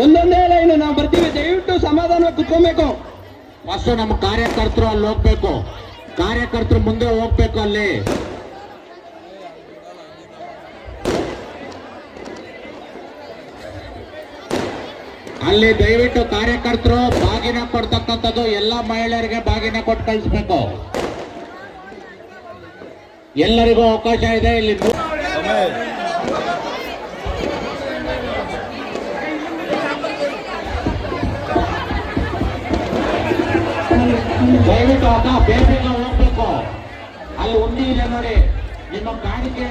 ಒಂದೊಂದೇ ಲೈನ್ ನಾವು ಬರ್ತೀವಿ, ದಯವಿಟ್ಟು ಸಮಾಧಾನ ಕುತ್ಕೊಬೇಕು. ಫಸ್ಟ್ ನಮ್ಮ ಕಾರ್ಯಕರ್ತರು ಅಲ್ಲಿ ಹೋಗ್ಬೇಕು, ಕಾರ್ಯಕರ್ತರು ಮುಂದೆ ಹೋಗ್ಬೇಕು. ಅಲ್ಲಿ ದಯವಿಟ್ಟು ಕಾರ್ಯಕರ್ತರು ಬಾಗಿನ ಕೊಡ್ತಕ್ಕಂಥದ್ದು ಎಲ್ಲ ಮಹಿಳೆಯರಿಗೆ ಬಾಗಿನ ಕೊಟ್ಟು ಕಳಿಸ್ಬೇಕು. ಎಲ್ಲರಿಗೂ ಅವಕಾಶ ಇದೆ ಇಲ್ಲಿ. ದಯವಿಟ್ಟು ಬೇಗ ಹೋಗ್ಬೇಕು. ಅಲ್ಲಿ ಉಂಡಿ ಇದೆ ನೋಡಿ, ನಿಮ್ಮ ಕಾಣಿಕೆ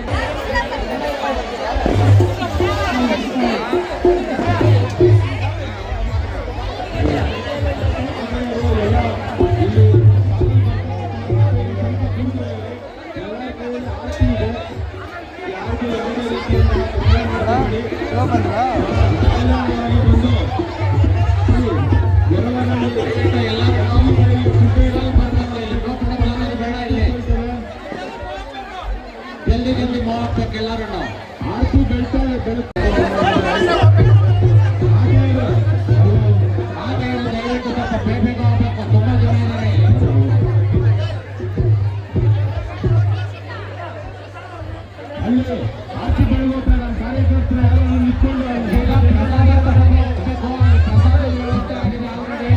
ಜಲ್ದಿ ಹೋಗ್ಬೇಕು ಎಲ್ಲರೂ. ಆರ್ತಿ ಬೆಳ್ತಾಳೆ ದಯವಿಟ್ಟು ಸ್ವಲ್ಪ ಬೇಗ ಹೋಗ್ಬೇಕು. ತುಂಬಾ ಜನ ಇದ್ದಾರೆ. ಅಲ್ಲಿ ಆರ್ತಿ ಬೆಳಗೋಗ್ತಾರೆ ನಮ್ಮ ಕಾರ್ಯಕರ್ತರು ಯಾರು ನಿಂತ್ಕೊಂಡು ಪ್ರಸಾದ ಹೋಗ್ಬೇಕು. ಪ್ರಸಾದ ವ್ಯವಸ್ಥೆ ಆಗಿದೆ ಆಲ್ರೆಡಿ,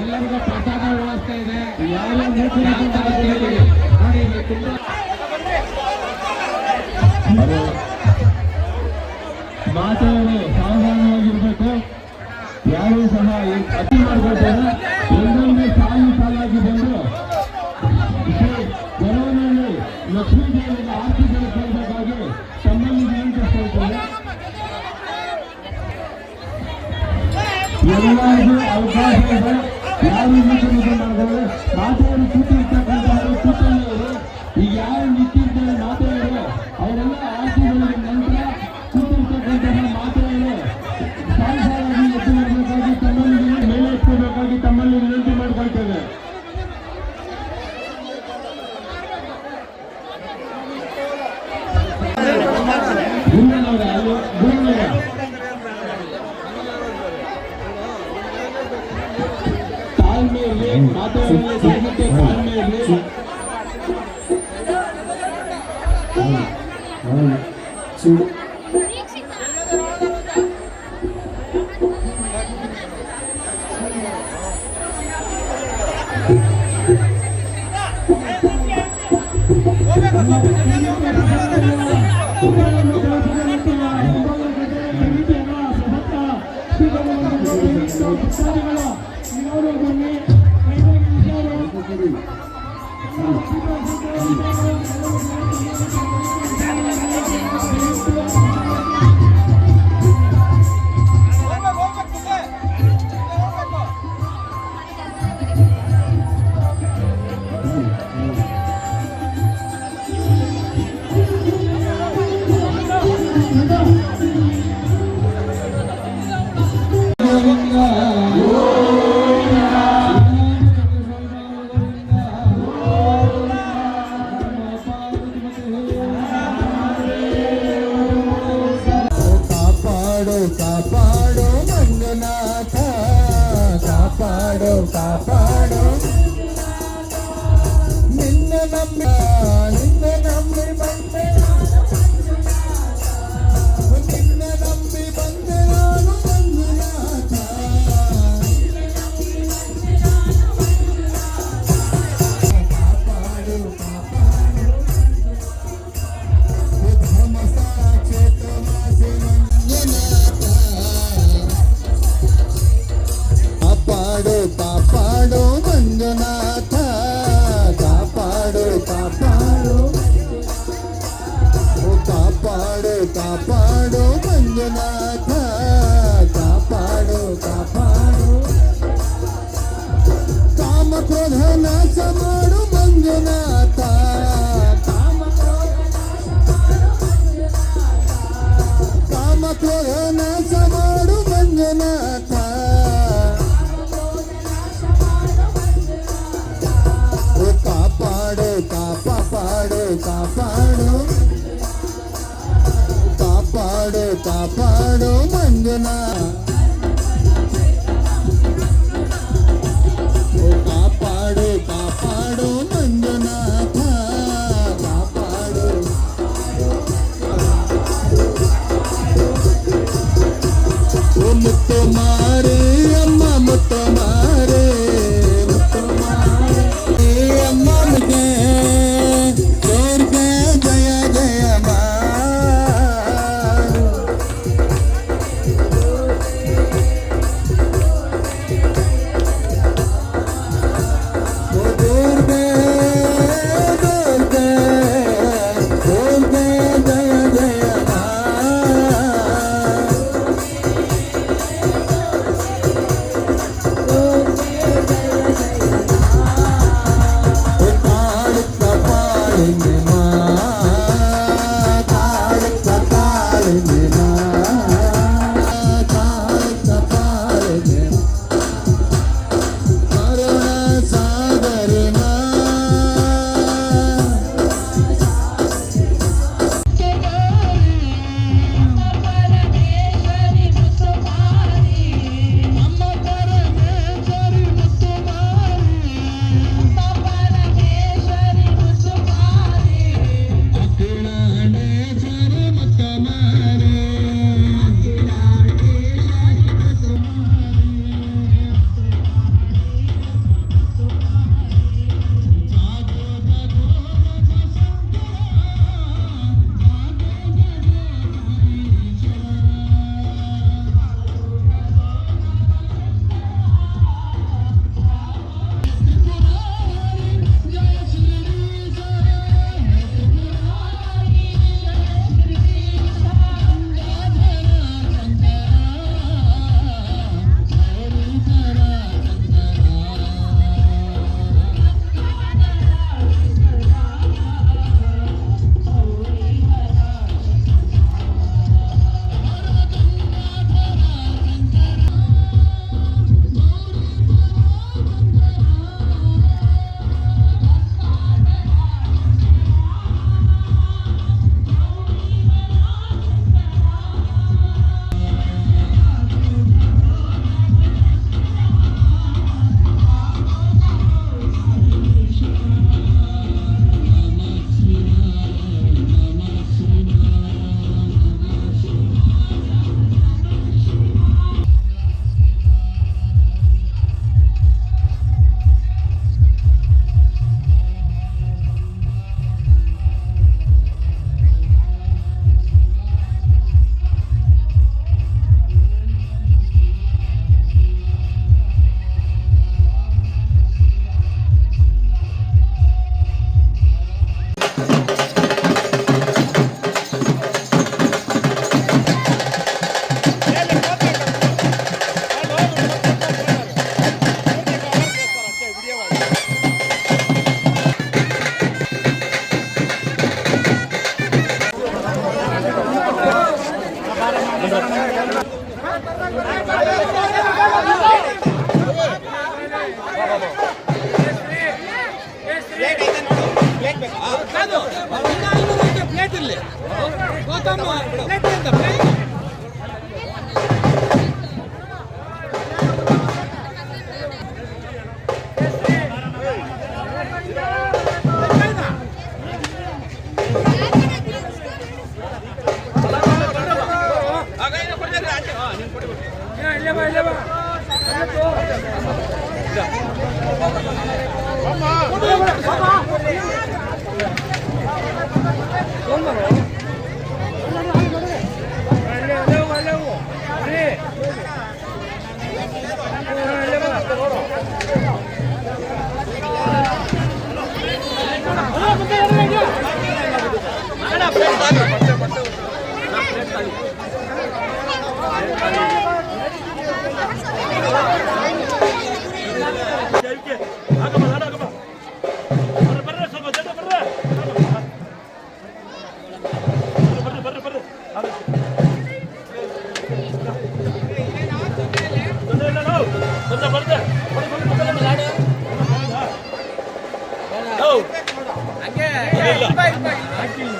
ಎಲ್ಲರಿಗೂ ಪ್ರಸಾದ ವ್ಯವಸ್ಥೆ ಇದೆ. ನೋಡಿ ತುಂಬಾ ಮಾತಾಡಲು ಸಾವಧಾನವಾಗಿರ್ಬೇಕು. ಯಾರು ಸಹ ಅತಿ ಮಾಡಬೇಕು. ಎಲ್ಲೊಂದು ಸಾಲಾಗಿ ಬಂದು ಜನವರಲ್ಲಿ ಲಕ್ಷ್ಮೀ ದೇವಿಯ ಆರ್ತಿಗಳು ಕೇಳಬೇಕಾಗಿ ತಮ್ಮಲ್ಲಿ ವಿನಂತಿಸ್ತಾ ಎಲ್ಲರಿಗೂ ಅವಕಾಶ ಇದೆ. ಯಾರು ಮಾಡ್ತಾರೆ ಮಾತಾಡಿ ಕೂತಿರ್ತಕ್ಕಂಥವರು ಕೂತಲ್ಲಿವರು. ಈಗ ಯಾರು ನಿಂತಿರ್ತಾರೆ ಮಾತಾಡೋರು ಅವರೆಲ್ಲ ಆರ್ತಿಗಳಿಗೆ ನಂತರ ಕೂತಿರ್ತಕ್ಕಂತಹ ಮಾತಾಡಲು ಸಾಲಾಗಿ ಎದ್ದು ಮಾಡಬೇಕಾಗಿ ತಮ್ಮಲ್ಲಿ ಮೇಲೆ ಎತ್ತಬೇಕಾಗಿ ತಮ್ಮಲ್ಲಿ ವಿನಂತಿ ಮಾಡ್ಕೊಳ್ತೇವೆ. ತಾಳ್ಮೆಯಲ್ಲಿ ಮಾತಾಡಲು ಸಾಧ್ಯತೆ ತಾಳ್ಮೆಯಲ್ಲಿ ಕಾಪಾಡೋ ಮಂಜುನಾಥ, ಕಾಪಾಡೋ ಕಾಪಾಡೋ ನಿನ್ನ ನಂಬಿ ಬಂದೆ, ನಿನ್ನ ನಂಬಿ ಬಂದೆ ನಾನು ಮಂಜುನಾಥ. ಕಾಪಾಡು ಕಾಪಾಡು ಧರ್ಮಸ ಕ್ಷೇತ್ರ ಮಾಸಿ ಮಂಜುನಾಥ. ಕಾಪಾಡು ಕಾಪಾಡು ಮಂಜುನಾಥ, ಕಾಪಾಡು ಕಾಪಾಡು ಕಾಪಾಡು ಕಾಪಾಡು ಮಂಜುನಾಥ, ಕಾಪಾಡು ಕಾಪಾಡು ಕಾಮ ಕ್ರೋಧ ನಾಶ ಮಾಡು ಮಂಜುನಾಥ, ಕಾಮ ಕ್ರೋಧ ನಾಶ ಮಾಡು ಮಂಜುನಾಥ. ಕಾಪಾಡು ಕಾಪಾಡು ಕಾಪಾಡು ಕಾಪಾಡು ಕಾಪಾಡು ಮಂಜುನಾಥ ಕಾಪಾಡು ಕಾಪಾಡು ಮಂಜುನಾಥ ಕಾಪಾಡು ಮುತ್ತು ಮಾರಿ ಅಮ್ಮ ಮುತ್ತು ಮಾರಿ ಅಮ್ಮನಿಗೆ ದೇವ್ರಿಗೆ ಜಯ ಜಯ ಮಾ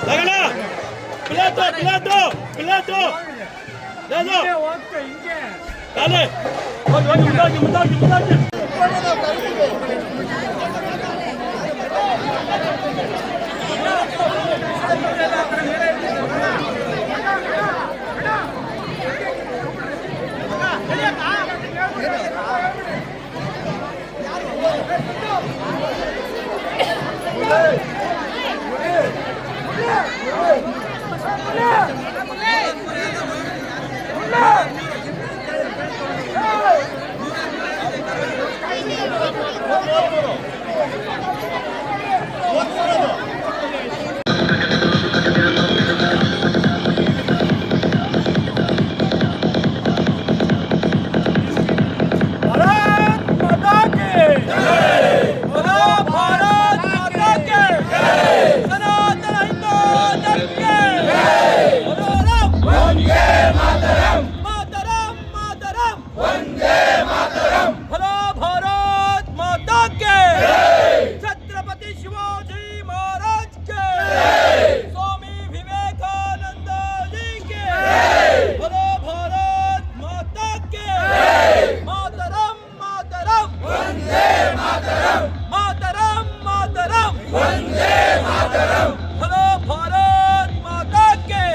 Lagala! Pilatot! छत्रपति शिवाजी महाराज के, स्वामी विवेकानंद जी के, बोलो भारत माता के, मातरम मातरम वंदे मातरम, मातरम मातरम वंदे मातरम, बोलो भारत माता के,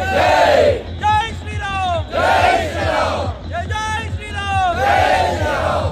जय श्री राम, जय श्री राम, जय जय श्री राम, जय श्री राम।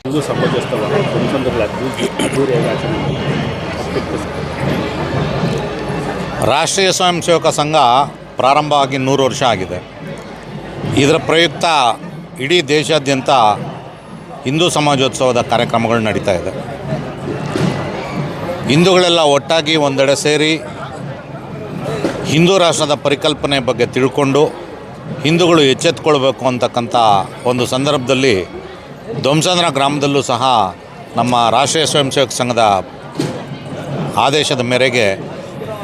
ಹಿಂದೂ ಸಮಾಜಸ್ಥವನ್ನು ಧ್ವಂಸಂದ್ರಲ್ಲಿ ಅದ್ದೂರಿಯಾಗಿ ಆಚರಣೆ ರಾಷ್ಟ್ರೀಯ ಸ್ವಯಂ ಸೇವಕ ಸಂಘ ಪ್ರಾರಂಭವಾಗಿ 100 ವರ್ಷ ಆಗಿದೆ. ಇದರ ಪ್ರಯುಕ್ತ ಇಡೀ ದೇಶಾದ್ಯಂತ ಹಿಂದೂ ಸಮಾಜೋತ್ಸವದ ಕಾರ್ಯಕ್ರಮಗಳು ನಡೀತಾ ಇದೆ. ಹಿಂದೂಗಳೆಲ್ಲ ಒಟ್ಟಾಗಿ ಒಂದೆಡೆ ಸೇರಿ ಹಿಂದೂ ರಾಷ್ಟ್ರದ ಪರಿಕಲ್ಪನೆ ಬಗ್ಗೆ ತಿಳ್ಕೊಂಡು ಹಿಂದೂಗಳು ಎಚ್ಚೆತ್ತುಕೊಳ್ಬೇಕು ಅಂತಕ್ಕಂಥ ಒಂದು ಸಂದರ್ಭದಲ್ಲಿ ಧ್ವಂಸಂದ್ರ ಗ್ರಾಮದಲ್ಲೂ ಸಹ ನಮ್ಮ ರಾಷ್ಟ್ರೀಯ ಸ್ವಯಂ ಸೇವಕ ಸಂಘದ ಆದೇಶದ ಮೇರೆಗೆ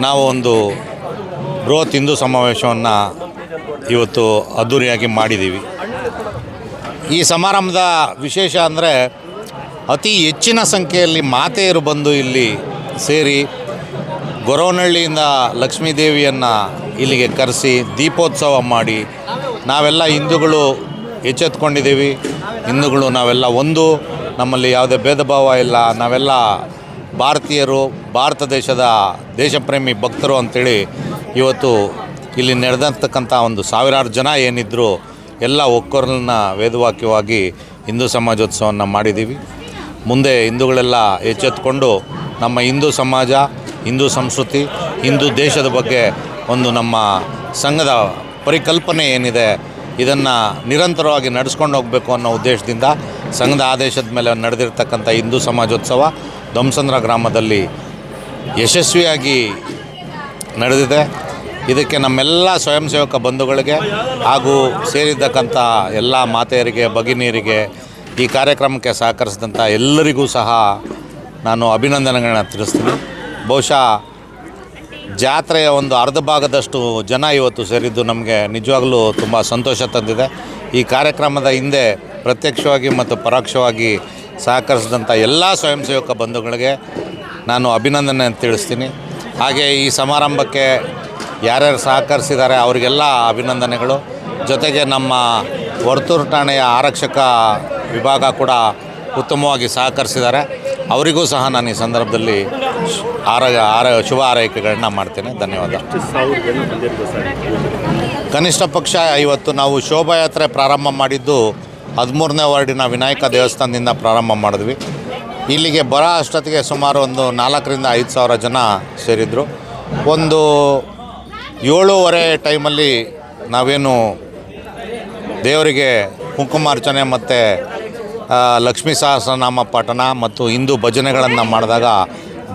ನಾವು ಒಂದು ಬೃಹತ್ ಹಿಂದೂ ಸಮಾವೇಶವನ್ನು ಇವತ್ತು ಅದ್ಧೂರಿಯಾಗಿ ಮಾಡಿದ್ದೀವಿ. ಈ ಸಮಾರಂಭದ ವಿಶೇಷ ಅಂದರೆ ಅತಿ ಹೆಚ್ಚಿನ ಸಂಖ್ಯೆಯಲ್ಲಿ ಮಾತೆಯರು ಬಂದು ಇಲ್ಲಿ ಸೇರಿ ಗೊರವನಹಳ್ಳಿಯಿಂದ ಲಕ್ಷ್ಮೀದೇವಿಯನ್ನು ಇಲ್ಲಿಗೆ ಕರೆಸಿ ದೀಪೋತ್ಸವ ಮಾಡಿ ನಾವೆಲ್ಲ ಹಿಂದೂಗಳು ಎಚ್ಚೆತ್ಕೊಂಡಿದ್ದೀವಿ. ಹಿಂದೂಗಳು ನಾವೆಲ್ಲ ಒಂದು, ನಮ್ಮಲ್ಲಿ ಯಾವುದೇ ಭೇದ ಭಾವ ಇಲ್ಲ, ನಾವೆಲ್ಲ ಭಾರತೀಯರು, ಭಾರತ ದೇಶದ ದೇಶಪ್ರೇಮಿ ಭಕ್ತರು ಅಂಥೇಳಿ ಇವತ್ತು ಇಲ್ಲಿ ನಡೆದಂತಕ್ಕಂಥ ಒಂದು ಸಾವಿರಾರು ಜನ ಏನಿದ್ದರು ಎಲ್ಲ ಒಕ್ಕೊರಲನ್ನ ವೇದವಾಕ್ಯವಾಗಿ ಹಿಂದೂ ಸಮಾಜೋತ್ಸವವನ್ನು ಮಾಡಿದ್ದೀವಿ. ಮುಂದೆ ಹಿಂದೂಗಳೆಲ್ಲ ಎಚ್ಚೆತ್ತುಕೊಂಡು ನಮ್ಮ ಹಿಂದೂ ಸಮಾಜ, ಹಿಂದೂ ಸಂಸ್ಕೃತಿ, ಹಿಂದೂ ದೇಶದ ಬಗ್ಗೆ ಒಂದು ನಮ್ಮ ಸಂಘದ ಪರಿಕಲ್ಪನೆ ಏನಿದೆ ಇದನ್ನು ನಿರಂತರವಾಗಿ ನಡೆಸ್ಕೊಂಡು ಹೋಗಬೇಕು ಅನ್ನೋ ಉದ್ದೇಶದಿಂದ ಸಂಘದ ಆದೇಶದ ಮೇಲೆ ನಡೆದಿರ್ತಕ್ಕಂಥ ಹಿಂದೂ ಸಮಾಜೋತ್ಸವ ಧ್ವಂಸಂದ್ರ ಗ್ರಾಮದಲ್ಲಿ ಯಶಸ್ವಿಯಾಗಿ ನಡೆದಿದೆ. ಇದಕ್ಕೆ ನಮ್ಮೆಲ್ಲ ಸ್ವಯಂ ಸೇವಕ ಬಂಧುಗಳಿಗೆ ಹಾಗೂ ಸೇರಿದ್ದಕ್ಕಂಥ ಎಲ್ಲ ಮಾತೆಯರಿಗೆ, ಭಗಿನಿಯರಿಗೆ, ಈ ಕಾರ್ಯಕ್ರಮಕ್ಕೆ ಸಹಕರಿಸಿದಂಥ ಎಲ್ಲರಿಗೂ ಸಹ ನಾನು ಅಭಿನಂದನೆಗಳನ್ನ ತಿಳಿಸ್ತೀನಿ. ಬಹುಶಃ ಜಾತ್ರೆಯ ಒಂದು ಅರ್ಧ ಭಾಗದಷ್ಟು ಜನ ಇವತ್ತು ಸೇರಿದ್ದು ನಮಗೆ ನಿಜವಾಗಲೂ ತುಂಬ ಸಂತೋಷ ತಂದಿದೆ. ಈ ಕಾರ್ಯಕ್ರಮದ ಹಿಂದೆ ಪ್ರತ್ಯಕ್ಷವಾಗಿ ಮತ್ತು ಪರೋಕ್ಷವಾಗಿ ಸಹಕರಿಸಿದಂಥ ಎಲ್ಲ ಸ್ವಯಂ ಸೇವಕ ಬಂಧುಗಳಿಗೆ ನಾನು ಅಭಿನಂದನೆ ತಿಳಿಸ್ತೀನಿ. ಹಾಗೆ ಈ ಸಮಾರಂಭಕ್ಕೆ ಯಾರ್ಯಾರು ಸಹಕರಿಸಿದ್ದಾರೆ ಅವರಿಗೆಲ್ಲ ಅಭಿನಂದನೆಗಳು. ಜೊತೆಗೆ ನಮ್ಮ ವರ್ತೂರು ಠಾಣೆಯ ಆರಕ್ಷಕ ವಿಭಾಗ ಕೂಡ ಉತ್ತಮವಾಗಿ ಸಹಕರಿಸಿದ್ದಾರೆ. ಅವರಿಗೂ ಸಹ ನಾನು ಈ ಸಂದರ್ಭದಲ್ಲಿ ಶುಭ ಹಾರೈಕೆಗಳನ್ನ ಮಾಡ್ತೇನೆ. ಧನ್ಯವಾದ. ಕನಿಷ್ಠ ಪಕ್ಷ ಇವತ್ತು ನಾವು ಶೋಭಾಯಾತ್ರೆ ಪ್ರಾರಂಭ ಮಾಡಿದ್ದು 13ನೇ ವಾರ್ಡಿನ ವಿನಾಯಕ ದೇವಸ್ಥಾನದಿಂದ ಪ್ರಾರಂಭ ಮಾಡಿದ್ವಿ. ಇಲ್ಲಿಗೆ ಬರೋ ಅಷ್ಟೊತ್ತಿಗೆ ಸುಮಾರು ಒಂದು 4,000ರಿಂದ 5,000 ಜನ ಸೇರಿದರು. ಒಂದು 7:30 ಟೈಮಲ್ಲಿ ನಾವೇನು ದೇವರಿಗೆ ಕುಂಕುಮಾರ್ಚನೆ ಮತ್ತು ಲಕ್ಷ್ಮೀ ಸಹಸ್ರನಾಮ ಪಠಣ ಮತ್ತು ಹಿಂದೂ ಭಜನೆಗಳನ್ನು ಮಾಡಿದಾಗ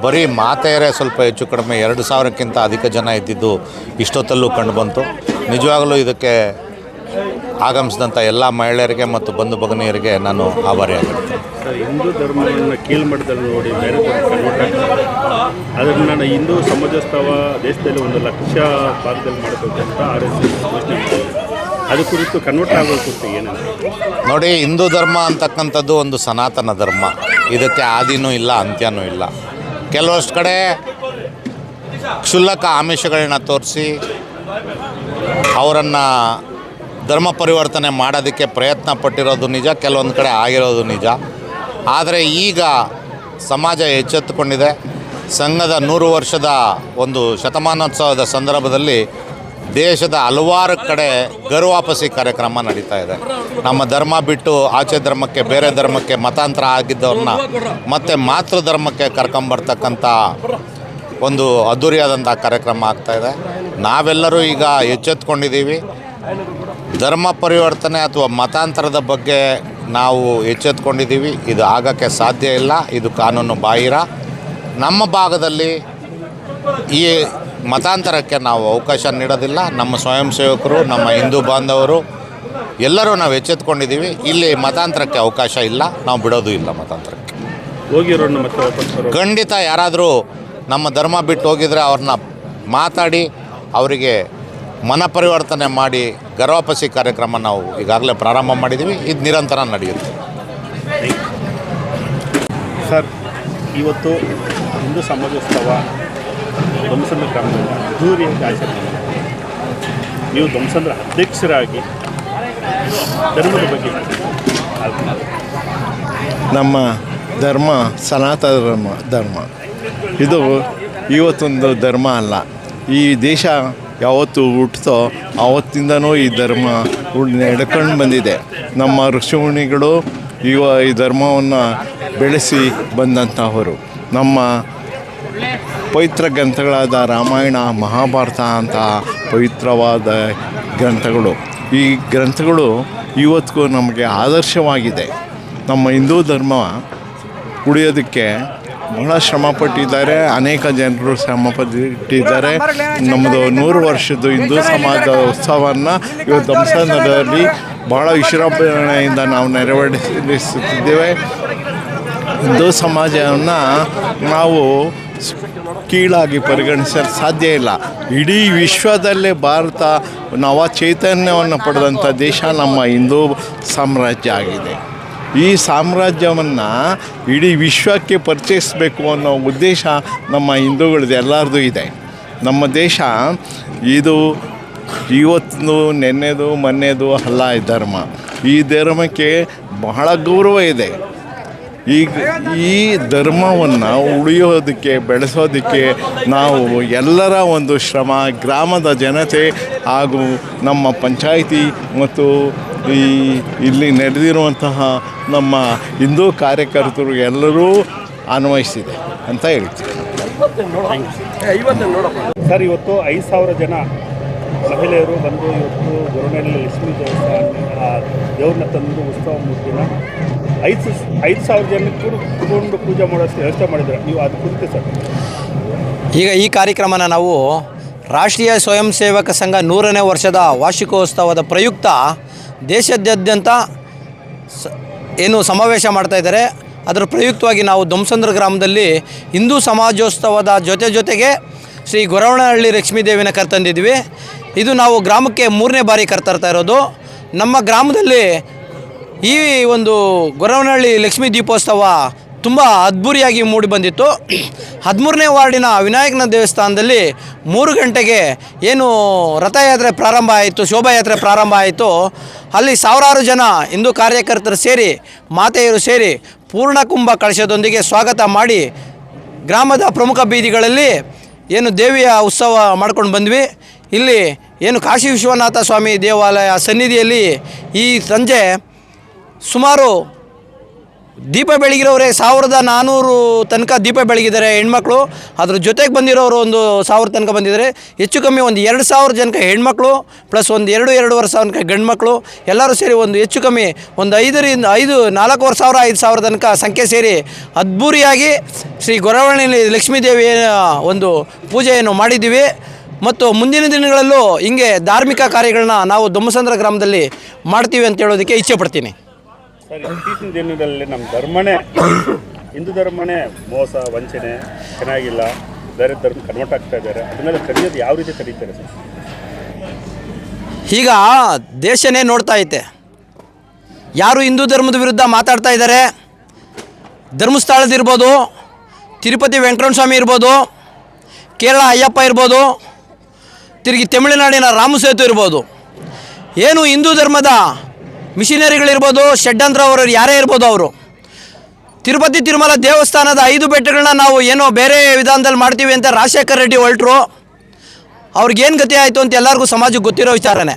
ಬರೀ ಮಾತೆಯರೇ ಸ್ವಲ್ಪ ಹೆಚ್ಚು ಕಡಿಮೆ 2,000ಕ್ಕಿಂತ ಅಧಿಕ ಜನ ಇದ್ದಿದ್ದು ಇಷ್ಟೊತ್ತಲ್ಲೂ ಕಂಡುಬಂತು. ನಿಜವಾಗಲೂ ಇದಕ್ಕೆ ಆಗಮಿಸಿದಂಥ ಎಲ್ಲ ಮಹಿಳೆಯರಿಗೆ ಮತ್ತು ಬಂಧು ಭಗಿನಿಯರಿಗೆ ನಾನು ಆಭಾರಿಯಾಗಿರ್ತೀನಿ. ಸರ್, ಹಿಂದೂ ಧರ್ಮವನ್ನು ಕೀಳ್ಮಟ್ಟದಲ್ಲಿ ನೋಡಿ ಬೇರೆ ಕನ್ವರ್ಟ್ ಆಗ್ತಾರೆ. ಅದನ್ನು ಹಿಂದೂ ಸಮಾಜೋತ್ಸವ ದೇಶದಲ್ಲಿ 1 ಲಕ್ಷ ಭಾಗದಲ್ಲಿ ಮಾಡಬೇಕು ಅಂತ RSS ಘೋಷಣೆ ಮಾಡಿದೆ. ಅದು ಕುರಿತು ಕನ್ವರ್ಟ್ ಆಗಬೇಕು ಅಂತ ಏನಂತ ನೋಡಿ, ಹಿಂದೂ ಧರ್ಮ ಅಂತಕ್ಕಂಥದ್ದು ಒಂದು ಸನಾತನ ಧರ್ಮ. ಇದಕ್ಕೆ ಆದಿನೂ ಇಲ್ಲ, ಅಂತ್ಯನೂ ಇಲ್ಲ. ಕೆಲವಷ್ಟು ಕಡೆ ಕ್ಷುಲ್ಲಕ ಆಮಿಷಗಳನ್ನ ತೋರಿಸಿ ಅವರನ್ನು ಧರ್ಮ ಪರಿವರ್ತನೆ ಮಾಡೋದಕ್ಕೆ ಪ್ರಯತ್ನ ಪಟ್ಟಿರೋದು ನಿಜ, ಕೆಲವೊಂದು ಕಡೆ ಆಗಿರೋದು ನಿಜ. ಆದರೆ ಈಗ ಸಮಾಜ ಎಚ್ಚೆತ್ತುಕೊಂಡಿದೆ. ಸಂಘದ 100 ವರ್ಷದ ಒಂದು ಶತಮಾನೋತ್ಸವದ ಸಂದರ್ಭದಲ್ಲಿ ದೇಶದ ಹಲವಾರು ಕಡೆ ಗರುವಾಪಸಿ ಕಾರ್ಯಕ್ರಮ ನಡೀತಾ ಇದೆ. ನಮ್ಮ ಧರ್ಮ ಬಿಟ್ಟು ಆಚೆ ಧರ್ಮಕ್ಕೆ, ಬೇರೆ ಧರ್ಮಕ್ಕೆ ಮತಾಂತರ ಆಗಿದ್ದವ್ರನ್ನ ಮತ್ತೆ ಮಾತೃ ಧರ್ಮಕ್ಕೆ ಕರ್ಕೊಂಬರ್ತಕ್ಕಂಥ ಒಂದು ಅದ್ಧೂರಿಯಾದಂಥ ಕಾರ್ಯಕ್ರಮ ಆಗ್ತಾಯಿದೆ. ನಾವೆಲ್ಲರೂ ಈಗ ಎಚ್ಚೆತ್ಕೊಂಡಿದ್ದೀವಿ. ಧರ್ಮ ಪರಿವರ್ತನೆ ಅಥವಾ ಮತಾಂತರದ ಬಗ್ಗೆ ನಾವು ಎಚ್ಚೆತ್ಕೊಂಡಿದ್ದೀವಿ. ಇದು ಆಗೋಕ್ಕೆ ಸಾಧ್ಯ ಇಲ್ಲ, ಇದು ಕಾನೂನು ಬಾಹಿರ. ನಮ್ಮ ಭಾಗದಲ್ಲಿ ಈ ಮತಾಂತರಕ್ಕೆ ನಾವು ಅವಕಾಶ ನೀಡೋದಿಲ್ಲ. ನಮ್ಮ ಸ್ವಯಂ ಸೇವಕರು, ನಮ್ಮ ಹಿಂದೂ ಬಾಂಧವರು ಎಲ್ಲರೂ ನಾವು ಎಚ್ಚೆತ್ಕೊಂಡಿದ್ದೀವಿ. ಇಲ್ಲಿ ಮತಾಂತರಕ್ಕೆ ಅವಕಾಶ ಇಲ್ಲ, ನಾವು ಬಿಡೋದು ಇಲ್ಲ. ಮತಾಂತರಕ್ಕೆ ಹೋಗಿರೋನ್ನ ಮತ್ತೆ ವಾಪಸ್ ಬರೋ ಖಂಡಿತ ಯಾರಾದರೂ ನಮ್ಮ ಧರ್ಮ ಬಿಟ್ಟು ಹೋಗಿದರೆ ಅವ್ರನ್ನ ಮಾತಾಡಿ ಅವರಿಗೆ ಮನ ಪರಿವರ್ತನೆ ಮಾಡಿ ಗರ್ವಾಪಸಿ ಕಾರ್ಯಕ್ರಮ ನಾವು ಈಗಾಗಲೇ ಪ್ರಾರಂಭ ಮಾಡಿದ್ದೀವಿ. ಇದು ನಿರಂತರ ನಡೆಯುತ್ತೆ. ಸರ್, ಇವತ್ತು ಹಿಂದೂ ಸಮಾಜೋತ್ಸವ ಧ್ವಂಸಂದ್ರ ಗ್ರಾಮದಲ್ಲಿ ಅದ್ದೂರಿಯಾಗಿ ಆಚರಣೆ ಮಾಡಿದೆ. ನೀವು ಧ್ವಂಸಂದ್ರ ಅಧ್ಯಕ್ಷರಾಗಿ ಧರ್ಮದ ಬಗ್ಗೆ ನಮ್ಮ ಧರ್ಮ ಸನಾತನ ಧರ್ಮ. ಇದು ಇವತ್ತೊಂದು ಧರ್ಮ ಅಲ್ಲ. ಈ ದೇಶ ಯಾವತ್ತು ಹುಟ್ಟಿತೋ ಆವತ್ತಿಂದನೂ ಈ ಧರ್ಮ ನಡ್ಕೊಂಡು ಬಂದಿದೆ. ನಮ್ಮ ಋಷಿಮುನಿಗಳು ಈ ಧರ್ಮವನ್ನು ಬೆಳೆಸಿ ಬಂದಂಥವರು. ನಮ್ಮ ಪವಿತ್ರ ಗ್ರಂಥಗಳಾದ ರಾಮಾಯಣ, ಮಹಾಭಾರತ ಅಂತ ಪವಿತ್ರವಾದ ಗ್ರಂಥಗಳು. ಈ ಗ್ರಂಥಗಳು ಇವತ್ತಿಗೂ ನಮಗೆ ಆದರ್ಶವಾಗಿದೆ. ನಮ್ಮ ಹಿಂದೂ ಧರ್ಮ ಉಳಿಯೋದಕ್ಕೆ ಬಹಳ ಶ್ರಮಪಟ್ಟಿದ್ದಾರೆ. ಅನೇಕ ಜನರು ಶ್ರಮಪಟ್ಟಿದ್ದಾರೆ. ನಮ್ಮದು 100 ವರ್ಷದ ಹಿಂದೂ ಸಮಾಜದ ಉತ್ಸವವನ್ನು ಇವತ್ತು ಧ್ವಂಸಂದ್ರದಲ್ಲಿ ಬಹಳ ವಿಜೃಂಭಣೆಯಿಂದ ನಾವು ನೆರವೇರಿಸುತ್ತಿದ್ದೇವೆ. ಹಿಂದೂ ಸಮಾಜವನ್ನು ನಾವು ಕೀಳಾಗಿ ಪರಿಗಣಿಸಲು ಸಾಧ್ಯ ಇಲ್ಲ. ಇಡೀ ವಿಶ್ವದಲ್ಲೇ ಭಾರತ ನವ ಚೈತನ್ಯವನ್ನು ಪಡೆದಂಥ ದೇಶ ನಮ್ಮ ಹಿಂದೂ ಸಾಮ್ರಾಜ್ಯ ಆಗಿದೆ. ಈ ಸಾಮ್ರಾಜ್ಯವನ್ನು ಇಡೀ ವಿಶ್ವಕ್ಕೆ ಪರಿಚಯಿಸಬೇಕು ಅನ್ನೋ ಉದ್ದೇಶ ನಮ್ಮ ಹಿಂದೂಗಳದ್ದು ಎಲ್ಲರದ್ದು ಇದೆ. ನಮ್ಮ ದೇಶ ಇದು ಇವತ್ತು ನೆನ್ನೆದು ಮೊನ್ನೆದು ಅಲ್ಲ. ಈ ಧರ್ಮ, ಈ ಧರ್ಮಕ್ಕೆ ಬಹಳ ಗೌರವ ಇದೆ. ಈ ಧರ್ಮವನ್ನು ಉಳಿಯೋದಕ್ಕೆ, ಬೆಳೆಸೋದಕ್ಕೆ ನಾವು ಎಲ್ಲರ ಒಂದು ಶ್ರಮ, ಗ್ರಾಮದ ಜನತೆ ಹಾಗೂ ನಮ್ಮ ಪಂಚಾಯಿತಿ ಮತ್ತು ಇಲ್ಲಿ ನಡೆದಿರುವಂತಹ ನಮ್ಮ ಹಿಂದೂ ಕಾರ್ಯಕರ್ತರು ಎಲ್ಲರೂ ಅನ್ವಯಿಸಿದೆ ಅಂತ ಹೇಳ್ತೀವಿ. ಸರ್, ಇವತ್ತು 5,000 ಜನ ಮಹಿಳೆಯರು ಬಂದು ಇವತ್ತು ಗೊರವನಹಳ್ಳಿ ಲಕ್ಷ್ಮೀ ದೇವಸ್ಥಾನ ದೇವ್ರನ್ನ ತಂದು ಉತ್ಸವ ಮೂರ್ತಿನ 5,000 ಜನಕ್ಕೆ ಕುತ್ಕೊಂಡು ಪೂಜೆ ಮಾಡೋಷ್ಟು ವ್ಯವಸ್ಥೆ ಮಾಡಿದ್ದಾರೆ. ನೀವು ಅದು ಕುರಿತು ಸರ್? ಈಗ ಈ ಕಾರ್ಯಕ್ರಮನ ನಾವು ರಾಷ್ಟ್ರೀಯ ಸ್ವಯಂ ಸೇವಕ ಸಂಘ 100ನೇ ವರ್ಷದ ವಾರ್ಷಿಕೋತ್ಸವದ ಪ್ರಯುಕ್ತ ದೇಶಾದ್ಯಂತ ಏನು ಸಮಾವೇಶ ಮಾಡ್ತಾಯಿದ್ದಾರೆ. ಅದರ ಪ್ರಯುಕ್ತವಾಗಿ ನಾವು ಧ್ವಂಸಂದ್ರ ಗ್ರಾಮದಲ್ಲಿ ಹಿಂದೂ ಸಮಾಜೋತ್ಸವದ ಜೊತೆಗೆ ಶ್ರೀ ಗೊರವನಹಳ್ಳಿ ಲಕ್ಷ್ಮೀ ದೇವಿನ ಕರ್ತಂದಿದ್ವಿ. ಇದು ನಾವು ಗ್ರಾಮಕ್ಕೆ 3ನೇ ಬಾರಿ ಕರ್ತರ್ತಾ ಇರೋದು. ನಮ್ಮ ಗ್ರಾಮದಲ್ಲಿ ಈ ಒಂದು ಗೊರವನಹಳ್ಳಿ ಲಕ್ಷ್ಮೀ ದೀಪೋತ್ಸವ ತುಂಬ ಅದ್ಭುರಿಯಾಗಿ ಮೂಡಿ ಬಂದಿತ್ತು. 13ನೇ ವಾರ್ಡಿನ ವಿನಾಯಕನ ದೇವಸ್ಥಾನದಲ್ಲಿ 3 ಗಂಟೆಗೆ ಏನು ರಥಯಾತ್ರೆ ಪ್ರಾರಂಭ ಆಯಿತು, ಶೋಭಾಯಾತ್ರೆ ಪ್ರಾರಂಭ ಆಯಿತು. ಅಲ್ಲಿ ಸಾವಿರಾರು ಜನ ಹಿಂದೂ ಕಾರ್ಯಕರ್ತರು ಸೇರಿ, ಮಾತೆಯರು ಸೇರಿ ಪೂರ್ಣಕುಂಭ ಕಳಶದೊಂದಿಗೆ ಸ್ವಾಗತ ಮಾಡಿ ಗ್ರಾಮದ ಪ್ರಮುಖ ಬೀದಿಗಳಲ್ಲಿ ಏನು ದೇವಿಯ ಉತ್ಸವ ಮಾಡ್ಕೊಂಡು ಬಂದ್ವಿ. ಇಲ್ಲಿ ಏನು ಕಾಶಿ ವಿಶ್ವನಾಥ ಸ್ವಾಮಿ ದೇವಾಲಯ ಸನ್ನಿಧಿಯಲ್ಲಿ ಈ ಸಂಜೆ ಸುಮಾರು ದೀಪ ಬೆಳಗಿರೋರೆ 1400 ತನಕ ದೀಪ ಬೆಳಗಿದ್ದಾರೆ ಹೆಣ್ಮಕ್ಳು. ಅದ್ರ ಜೊತೆಗೆ ಬಂದಿರೋರು ಒಂದು 1000 ತನಕ ಬಂದಿದ್ದಾರೆ. ಹೆಚ್ಚು ಕಮ್ಮಿ ಒಂದು 2,000 ಜನಕ್ಕೆ ಹೆಣ್ಮಕ್ಳು ಪ್ಲಸ್ ಒಂದು 2,500 ಗಂಡು ಮಕ್ಕಳು ಎಲ್ಲರೂ ಸೇರಿ ಒಂದು ಹೆಚ್ಚು ಕಮ್ಮಿ ಒಂದು 4,500 ತನಕ ಸಂಖ್ಯೆ ಸೇರಿ ಅದ್ಭುರಿಯಾಗಿ ಶ್ರೀ ಗೊರವನಹಳ್ಳಿ ಲಕ್ಷ್ಮೀ ದೇವಿಯ ಒಂದು ಪೂಜೆಯನ್ನು ಮಾಡಿದ್ದೀವಿ. ಮತ್ತು ಮುಂದಿನ ದಿನಗಳಲ್ಲೂ ಹಿಂಗೆ ಧಾರ್ಮಿಕ ಕಾರ್ಯಗಳನ್ನ ನಾವು ದೊಮ್ಮಸಂದ್ರ ಗ್ರಾಮದಲ್ಲಿ ಮಾಡ್ತೀವಿ ಅಂತ ಹೇಳೋದಕ್ಕೆ ಇಚ್ಛೆ ಪಡ್ತೀನಿ. ಸರ್, ಇತ್ತೀಚಿನ ದಿನಗಳಲ್ಲಿ ನಮ್ಮ ಧರ್ಮನೇ ಹಿಂದೂ ಧರ್ಮನೇ ಮೋಸ ವಂಚನೆ ಚೆನ್ನಾಗಿಲ್ಲ, ಬೇರೆ ಧರ್ಮ ಕನ್ವರ್ಟ್ ಆಗ್ತಾ ಇದ್ದಾರೆ. ಅದನ್ನೆಲ್ಲ ತಡೆಯೋದು ಯಾವ ರೀತಿ ತಡೀತಾರೆ ಸರ್? ಈಗ ದೇಶನೇ ನೋಡ್ತಾ ಐತೆ, ಯಾರು ಹಿಂದೂ ಧರ್ಮದ ವಿರುದ್ಧ ಮಾತಾಡ್ತಾ ಇದ್ದಾರೆ. ಧರ್ಮಸ್ಥಳದಿರ್ಬೋದು, ತಿರುಪತಿ ವೆಂಕಟರಮಣ ಸ್ವಾಮಿ ಇರ್ಬೋದು, ಕೇರಳ ಅಯ್ಯಪ್ಪ ಇರ್ಬೋದು, ತಿರುಗಿ ತಮಿಳುನಾಡಿನ ರಾಮಸೇತು ಇರ್ಬೋದು, ಏನು ಹಿಂದೂ ಧರ್ಮದ ಮಿಷನರಿಗಳಿರ್ಬೋದು, ಷಡ್ಯಂತ್ರವರು ಯಾರೇ ಇರ್ಬೋದು, ಅವರು ತಿರುಪತಿ ತಿರುಮಲ ದೇವಸ್ಥಾನದ 5 ಬೆಟ್ಟಗಳನ್ನ ನಾವು ಏನೋ ಬೇರೆ ವಿಧಾನದಲ್ಲಿ ಮಾಡ್ತೀವಿ ಅಂತ ರಾಜಶೇಖರ್ ರೆಡ್ಡಿ ಹೊರಟರು. ಅವ್ರಿಗೇನು ಗತಿ ಆಯಿತು ಅಂತ ಎಲ್ಲರಿಗೂ ಸಮಾಜಕ್ಕೆ ಗೊತ್ತಿರೋ ವಿಚಾರನೇ.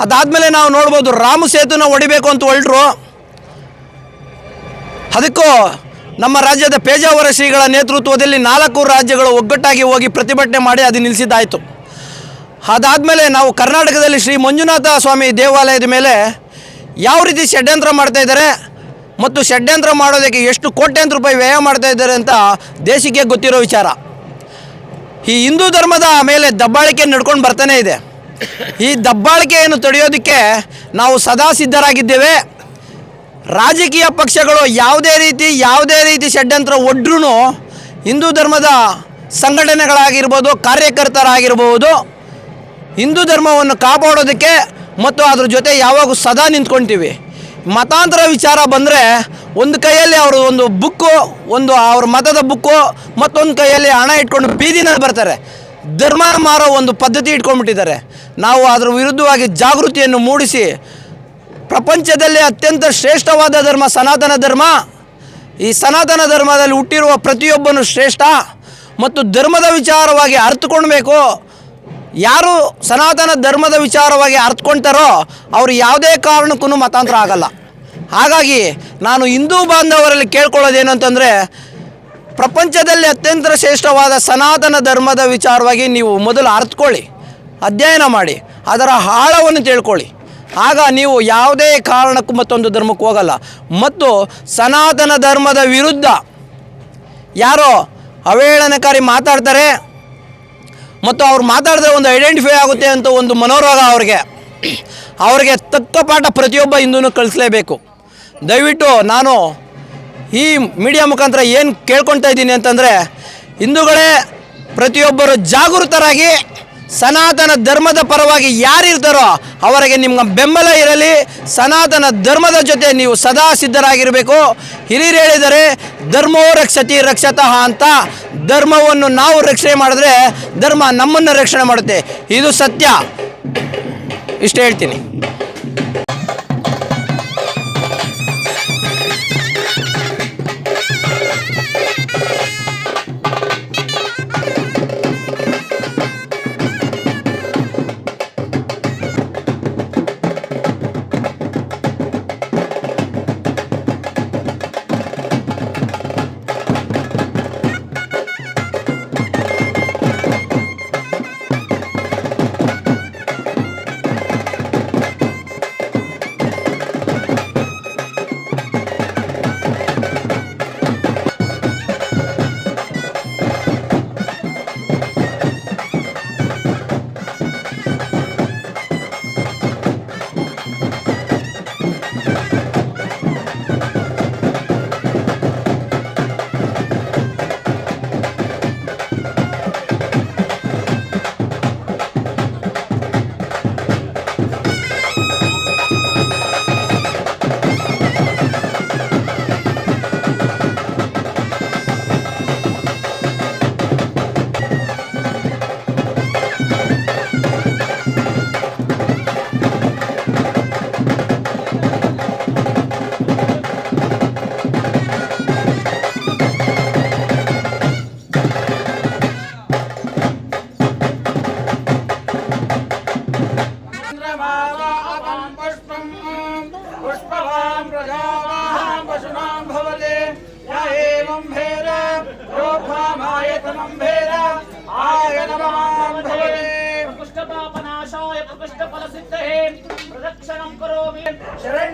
ಅದಾದಮೇಲೆ ನಾವು ನೋಡ್ಬೋದು, ರಾಮಸೇತುನ ಹೊಡಿಬೇಕು ಅಂತ ಹೊರಟರು. ಅದಕ್ಕೂ ನಮ್ಮ ರಾಜ್ಯದ ಪೇಜಾವರ ಶ್ರೀಗಳ ನೇತೃತ್ವದಲ್ಲಿ 4 ರಾಜ್ಯಗಳು ಒಗ್ಗಟ್ಟಾಗಿ ಹೋಗಿ ಪ್ರತಿಭಟನೆ ಮಾಡಿ ಅದು ನಿಲ್ಲಿಸಿದ್ದಾಯಿತು. ಅದಾದಮೇಲೆ ನಾವು ಕರ್ನಾಟಕದಲ್ಲಿ ಶ್ರೀ ಮಂಜುನಾಥ ಸ್ವಾಮಿ ದೇವಾಲಯದ ಮೇಲೆ ಯಾವ ರೀತಿ ಷಡ್ಯಂತ್ರ ಮಾಡ್ತಾಯಿದ್ದಾರೆ ಮತ್ತು ಷಡ್ಯಂತ್ರ ಮಾಡೋದಕ್ಕೆ ಎಷ್ಟು ಕೋಟ್ಯಾಂತರ ರೂಪಾಯಿ ವ್ಯಯ ಮಾಡ್ತಾ ಇದ್ದಾರೆ ಅಂತ ದೇಶಕ್ಕೆ ಗೊತ್ತಿರೋ ವಿಚಾರ. ಈ ಹಿಂದೂ ಧರ್ಮದ ಮೇಲೆ ದಬ್ಬಾಳಿಕೆ ನಡ್ಕೊಂಡು ಬರ್ತಾನೆ ಇದೆ. ಈ ದಬ್ಬಾಳಿಕೆಯನ್ನು ತಡೆಯೋದಕ್ಕೆ ನಾವು ಸದಾ ಸಿದ್ಧರಾಗಿದ್ದೇವೆ. ರಾಜಕೀಯ ಪಕ್ಷಗಳು ಯಾವುದೇ ರೀತಿ ಷಡ್ಯಂತ್ರ ಒಡ್ರೂ ಹಿಂದೂ ಧರ್ಮದ ಸಂಘಟನೆಗಳಾಗಿರ್ಬೋದು, ಕಾರ್ಯಕರ್ತರಾಗಿರ್ಬೋದು, ಹಿಂದೂ ಧರ್ಮವನ್ನು ಕಾಪಾಡೋದಕ್ಕೆ ಮತ್ತು ಅದ್ರ ಜೊತೆ ಯಾವಾಗೂ ಸದಾ ನಿಂತ್ಕೊಳ್ತೀವಿ. ಮತಾಂತರ ವಿಚಾರ ಬಂದರೆ ಒಂದು ಕೈಯಲ್ಲಿ ಅವರು ಒಂದು ಬುಕ್ಕು, ಒಂದು ಅವ್ರ ಮತದ ಬುಕ್ಕು, ಮತ್ತೊಂದು ಕೈಯಲ್ಲಿ ಹಣ ಇಟ್ಕೊಂಡು ಬೀದಿನಲ್ಲಿ ಬರ್ತಾರೆ. ಧರ್ಮ ಮಾರೋ ಒಂದು ಪದ್ಧತಿ ಇಟ್ಕೊಂಡ್ಬಿಟ್ಟಿದ್ದಾರೆ. ನಾವು ಅದರ ವಿರುದ್ಧವಾಗಿ ಜಾಗೃತಿಯನ್ನು ಮೂಡಿಸಿ ಪ್ರಪಂಚದಲ್ಲಿ ಅತ್ಯಂತ ಶ್ರೇಷ್ಠವಾದ ಧರ್ಮ ಸನಾತನ ಧರ್ಮ. ಈ ಸನಾತನ ಧರ್ಮದಲ್ಲಿ ಹುಟ್ಟಿರುವ ಪ್ರತಿಯೊಬ್ಬನು ಶ್ರೇಷ್ಠ ಮತ್ತು ಧರ್ಮದ ವಿಚಾರವಾಗಿ ಅರ್ಥಕೊಳ್ಬೇಕು. ಯಾರು ಸನಾತನ ಧರ್ಮದ ವಿಚಾರವಾಗಿ ಅರ್ಥಕೊಳ್ತಾರೋ ಅವರು ಯಾವುದೇ ಕಾರಣಕ್ಕೂ ಮತಾಂತರ ಆಗಲ್ಲ. ಹಾಗಾಗಿ ನಾನು ಹಿಂದೂ ಬಾಂಧವರಲ್ಲಿ ಕೇಳ್ಕೊಳ್ಳೋದೇನು ಅಂತಂದರೆ, ಪ್ರಪಂಚದಲ್ಲಿ ಅತ್ಯಂತ ಶ್ರೇಷ್ಠವಾದ ಸನಾತನ ಧರ್ಮದ ವಿಚಾರವಾಗಿ ನೀವು ಮೊದಲು ಅರ್ಥಕೊಳ್ಳಿ, ಅಧ್ಯಯನ ಮಾಡಿ, ಅದರ ಆಳವನ್ನು ತಿಳ್ಕೊಳ್ಳಿ. ಆಗ ನೀವು ಯಾವುದೇ ಕಾರಣಕ್ಕೂ ಮತ್ತೊಂದು ಧರ್ಮಕ್ಕೆ ಹೋಗಲ್ಲ. ಮತ್ತು ಸನಾತನ ಧರ್ಮದ ವಿರುದ್ಧ ಯಾರೋ ಅವೇಳನಕಾರಿ ಮಾತಾಡ್ತಾರೆ ಮತ್ತು ಅವ್ರು ಮಾತಾಡಿದ್ರೆ ಒಂದು ಐಡೆಂಟಿಫೈ ಆಗುತ್ತೆ ಅಂತ ಒಂದು ಮನೋರೋಗ ಅವ್ರಿಗೆ ತಕ್ಕ ಪಾಠ ಪ್ರತಿಯೊಬ್ಬ ಹಿಂದೂನು ಕಳಿಸ್ಲೇಬೇಕು. ದಯವಿಟ್ಟು ನಾನು ಈ ಮೀಡಿಯಾ ಮುಖಾಂತರ ಏನು ಕೇಳ್ಕೊಳ್ತಾ ಇದ್ದೀನಿ ಅಂತಂದರೆ, ಹಿಂದೂಗಳೇ ಪ್ರತಿಯೊಬ್ಬರು ಜಾಗೃತರಾಗಿ ಸನಾತನ ಧರ್ಮದ ಪರವಾಗಿ ಯಾರಿರ್ತಾರೋ ಅವರಿಗೆ ನಿಮ್ಮ ಬೆಂಬಲ ಇರಲಿ. ಸನಾತನ ಧರ್ಮದ ಜೊತೆ ನೀವು ಸದಾ ಸಿದ್ಧರಾಗಿರಬೇಕು. ಹಿರಿಯರು ಹೇಳಿದರೆ ಧರ್ಮೋ ರಕ್ಷತಿ ರಕ್ಷತಃ ಅಂತ. ಧರ್ಮವನ್ನು ನಾವು ರಕ್ಷಣೆ ಮಾಡಿದ್ರೆ ಧರ್ಮ ನಮ್ಮನ್ನು ರಕ್ಷಣೆ ಮಾಡುತ್ತೆ. ಇದು ಸತ್ಯ. ಇಷ್ಟು ಹೇಳ್ತೀನಿ. प्रकृष्टपापनाशाय प्रकृष्टफलसिद्धये प्रदक्षिणं करोमि शरण